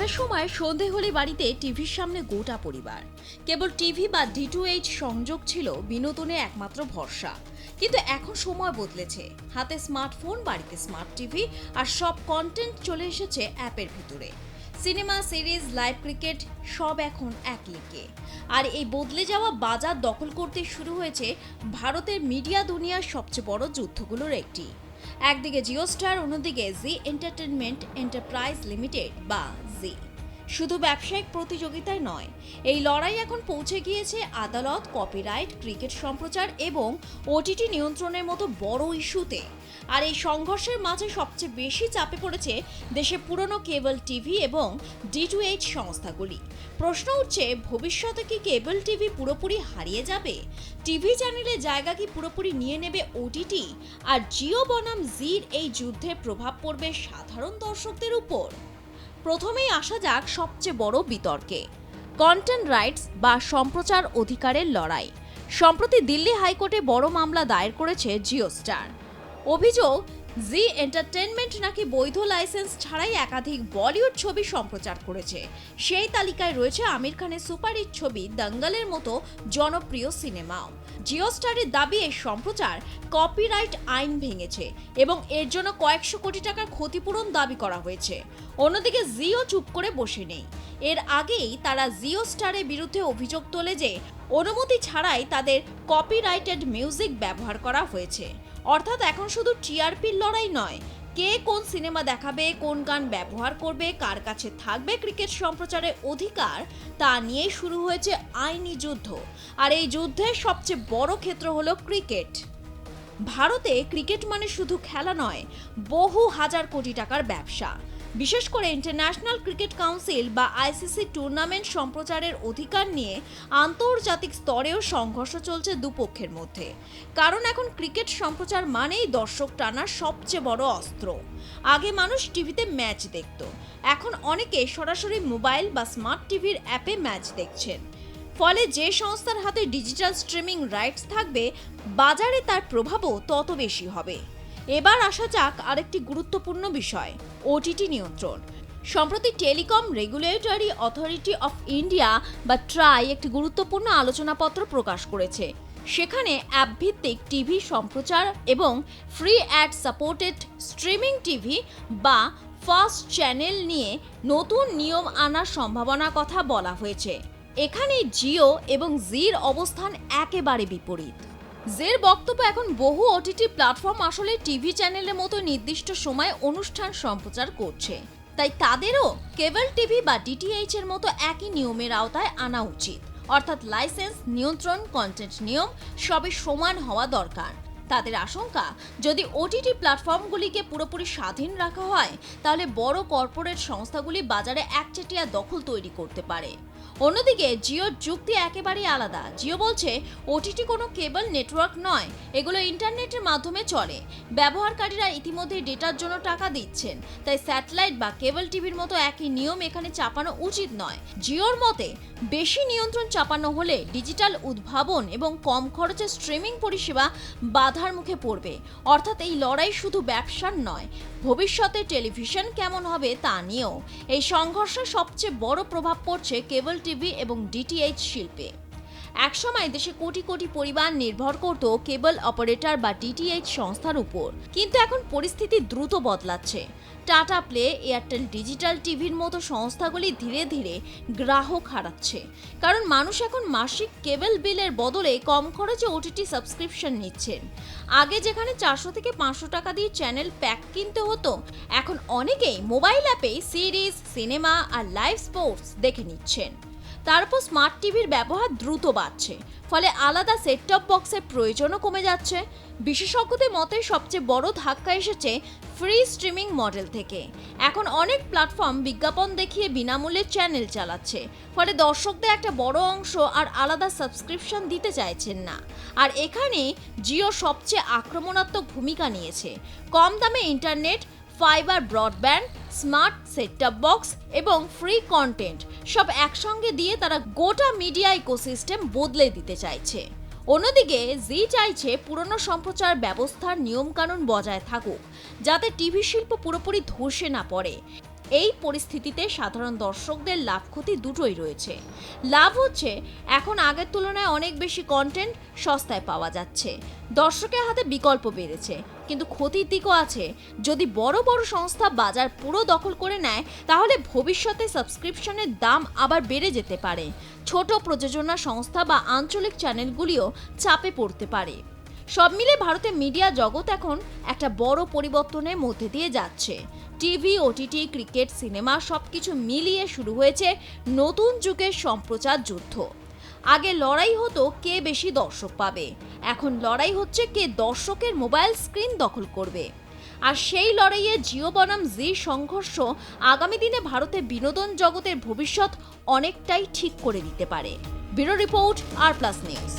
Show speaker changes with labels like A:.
A: একটা সময় সন্ধে হলে বাড়িতে টিভির সামনে গোটা পরিবার। কেবল টিভি বা D2H সংযোগ ছিল বিনোদনের একমাত্র ভরসা। কিন্তু এখন সময় বদলেছে, হাতে স্মার্টফোন, বাড়িতে স্মার্ট টিভি, আর সব কন্টেন্ট চলে এসেছে অ্যাপের ভিতরে। সিনেমা, সিরিজ, লাইভ ক্রিকেট সব এখন এক ক্লিকে। আর এই বদলে যাওয়া বাজার দখল করতে শুরু হয়েছে ভারতের মিডিয়া দুনিয়ার সবচেয়ে বড় যুদ্ধগুলোর একটি। একদিকে জিও স্টার, অন্যদিকে জি এন্টারটেনমেন্ট এন্টারপ্রাইজ লিমিটেড বা জি। শুধু ব্যবসায়িক প্রতিযোগিতায় নয়, এই লড়াই এখন পৌঁছে গিয়েছে আদালত, কপিরাইট, ক্রিকেট সম্প্রচার এবং ওটিটি নিয়ন্ত্রণের মতো বড় ইস্যুতে। আর এই সংঘর্ষের মাঝে সবচেয়ে বেশি চাপে পড়েছে দেশের পুরনো কেবল টিভি এবং D2H সংস্থাগুলি। প্রশ্ন উঠছে, ভবিষ্যতে কি কেবল টিভি পুরোপুরি হারিয়ে যাবে? টিভি চ্যানেলের জায়গা কি পুরোপুরি নিয়ে নেবে ওটিটি? আর জিও বনাম জির এই যুদ্ধের প্রভাব পড়বে সাধারণ দর্শকদের উপর? প্রথমেই আসা যাক সবচেয়ে বড় বিতর্কে, কন্টেন্ট রাইটস বা সম্প্রচার অধিকারের লড়াই। সম্প্রতি দিল্লি হাইকোর্টে বড় মামলা দায়ের করেছে জিও স্টার। অভিযোগ, জি এন্টারটেনমেন্ট নাকি বৈধ লাইসেন্স ছাড়াই একাধিক বলিউড ছবি সম্প্রচার করেছে। সেই তালিকায় রয়েছে আমির খানের সুপারহিট ছবি দঙ্গলের মতো জনপ্রিয় সিনেমাও। জিও স্টারের দাবি, এই সম্প্রচার কপিরাইট আইন ভেঙেছে এবং এর জন্য কয়েকশো কোটি টাকার ক্ষতিপূরণ দাবি করা হয়েছে। অন্যদিকে জিও চুপ করে বসে নেই। এর আগেই তারা জিও স্টারের বিরুদ্ধে অভিযোগ তোলে যে অনুমতি ছাড়াই তাদের কপিরাইটেড মিউজিক ব্যবহার করা হয়েছে। অর্থাৎ এখন শুধু টিআরপির লড়াই নয়, কে কোন সিনেমা দেখাবে, কোন গান ব্যবহার করবে, কার কাছে থাকবে ক্রিকেট সম্প্রচারের অধিকার, তা নিয়েই শুরু হয়েছে আইনি যুদ্ধ। আর এই যুদ্ধের সবচেয়ে বড় ক্ষেত্র হলো ক্রিকেট। ভারতে ক্রিকেট মানে শুধু খেলা নয়, বহু হাজার কোটি টাকার ব্যবসা। বিশেষ করে ইন্টারন্যাশনাল ক্রিকেট কাউন্সিল বা আইসিসি টুর্নামেন্ট সম্প্রচারের অধিকার নিয়ে আন্তর্জাতিক স্তরেও সংঘর্ষ চলছে দুপক্ষের মধ্যে। কারণ এখন ক্রিকেট সম্প্রচার মানেই দর্শক টানার সবচেয়ে বড় অস্ত্র। আগে মানুষ টিভিতে ম্যাচ দেখত, এখন অনেকে সরাসরি মোবাইল বা স্মার্ট টিভির অ্যাপে ম্যাচ দেখছেন। ফলে যে সংস্থার হাতে ডিজিটাল স্ট্রিমিং রাইটস থাকবে, বাজারে তার প্রভাবও তত বেশি হবে। এবার আসা যাক আরেকটি গুরুত্বপূর্ণ বিষয়, ওটিটি নিয়ন্ত্রণ। সম্প্রতি telecom regulatory authority of India বা ট্রাই একটি গুরুত্বপূর্ণ আলোচনাপত্র প্রকাশ করেছে। সেখানে অ্যাপভিত্তিক টিভি সম্প্রচার এবং free add supported streaming TV বা ফাস্ট চ্যানেল নিয়ে নতুন নিয়ম আনার সম্ভাবনার কথা বলা হয়েছে। এখানে জিও এবং জির অবস্থান একেবারে বিপরীত। জের বক্তব্য, এখন বহু ওটিটি প্ল্যাটফর্ম আসলে টিভি চ্যানেলের মতো নির্দিষ্ট সময়ে অনুষ্ঠান সম্প্রচার করছে, তাই তাদেরও কেবল টিভি বা ডিটিএইচ এর মতো একই নিয়মের আওতায় আনা উচিত। অর্থাৎ লাইসেন্স, নিয়ন্ত্রণ, কন্টেন্ট নিয়ম সবই সমান হওয়া দরকার। তাদের আশঙ্কা, যদি ওটিটি প্ল্যাটফর্মগুলিকে পুরোপুরি স্বাধীন রাখা হয়, তাহলে বড় কর্পোরেট সংস্থাগুলি বাজারে একচেটিয়া দখল তৈরি করতে পারে। অন্যদিকে জিওর যুক্তি একেবারেই আলাদা। জিও বলছে, ওটিটি কোনো কেবল নেটওয়ার্ক নয়, এগুলো ইন্টারনেটের মাধ্যমে চলে। ব্যবহারকারীরা ইতিমধ্যে ডেটার জন্য টাকা দিচ্ছেন, তাই স্যাটেলাইট বা কেবল টিভির মতো একই নিয়ম এখানে চাপানো উচিত নয়। জিওর মতে, বেশি নিয়ন্ত্রণ চাপানো হলে ডিজিটাল উদ্ভাবন এবং কম খরচে স্ট্রিমিং পরিষেবা বাধার মুখে পড়বে। অর্থাৎ এই লড়াই শুধু ব্যবসার নয়, ভবিষ্যতে টেলিভিশন কেমন হবে তা নিয়েও। এই সংঘর্ষে সবচেয়ে বড় প্রভাব পড়ছে কেবল টিভি এবং ডিটিএইচ শিল্পে। একসময় দেশে কোটি কোটি পরিবার নির্ভর করত কেবল অপারেটর বা ডিটিএইচ সংস্থার উপর, কিন্তু এখন পরিস্থিতি দ্রুত বদলাচ্ছে। টাটা প্লে, এয়ারটেল ডিজিটাল টিভির মতো সংস্থাগুলি ধীরে ধীরে গ্রাহক হারাচ্ছে, কারণ মানুষ এখন মাসিক কেবল বিলের বদলে কম খরচে ওটিটি সাবস্ক্রিপশন নিচ্ছেন। আগে যেখানে 400 থেকে 500 টাকা দিয়ে চ্যানেল প্যাক কিনতে হতো, এখন অনেকেই মোবাইল অ্যাপেই সিরিজ, সিনেমা আর লাইভ স্পোর্টস দেখে নিচ্ছেন। তারপর স্মার্ট টিভির ব্যবহার দ্রুত বাড়ছে, ফলে আলাদা সেট টপ বক্সের প্রয়োজনও কমে যাচ্ছে। বিশেষজ্ঞদের মতে সবচেয়ে বড় ধাক্কা এসেছে ফ্রি স্ট্রিমিং মডেল থেকে। এখন অনেক প্ল্যাটফর্ম বিজ্ঞাপন দেখিয়ে বিনামূল্যে চ্যানেল চালাচ্ছে, ফলে দর্শকদের একটা বড় অংশ আর আলাদা সাবস্ক্রিপশন দিতে চাইছেন না। আর এখানে জিও সবচেয়ে আক্রমণাত্মক ভূমিকা নিয়েছে। কম দামে internet, fibre broadband, smart set top box এবং ফ্রি কন্টেন্ট সব একসঙ্গে দিয়ে তারা গোটা মিডিয়া ইকোসিস্টেম বদলে দিতে চাইছে। অন্যদিকে জি চাইছে পুরনো সম্প্রচার ব্যবস্থার নিয়মকানুন বজায় থাকুক, যাতে টিভি শিল্প পুরোপুরি ধসে না পড়ে। এই পরিস্থিতিতে সাধারণ দর্শকদের লাভ ক্ষতি দুটোই রয়েছে। লাভ হচ্ছে এখন আগের তুলনায় অনেক বেশি কন্টেন্ট সস্তায় পাওয়া যাচ্ছে, দর্শকের হাতে বিকল্প বেড়েছে। কিন্তু ক্ষতির দিকও আছে, যদি বড় বড় সংস্থা বাজার পুরো দখল করে নেয় তাহলে ভবিষ্যতে সাবস্ক্রিপশনের দাম আবার বেড়ে যেতে পারে। ছোট প্রযোজনা সংস্থা বা আঞ্চলিক চ্যানেলগুলিও চাপে পড়তে পারে। সব মিলে ভারতের মিডিয়া জগৎ এখন একটা বড় পরিবর্তনের মধ্যে দিয়ে যাচ্ছে। টিভি, ওটিটি, ক্রিকেট, সিনেমা সবকিছু মিলিয়ে শুরু হয়েছে নতুন যুগের সম্প্রচার যুদ্ধ। আগে লড়াই হতো কে বেশি দর্শক পাবে, এখন লড়াই হচ্ছে কে দর্শকের মোবাইল স্ক্রিন দখল করবে। আর সেই লড়াইয়ে জিও বনাম জি সংঘর্ষ আগামী দিনে ভারতের বিনোদন জগতের ভবিষ্যৎ অনেকটাই ঠিক করে দিতে পারে। ব্যুরো রিপোর্ট, আর প্লাস নিউজ।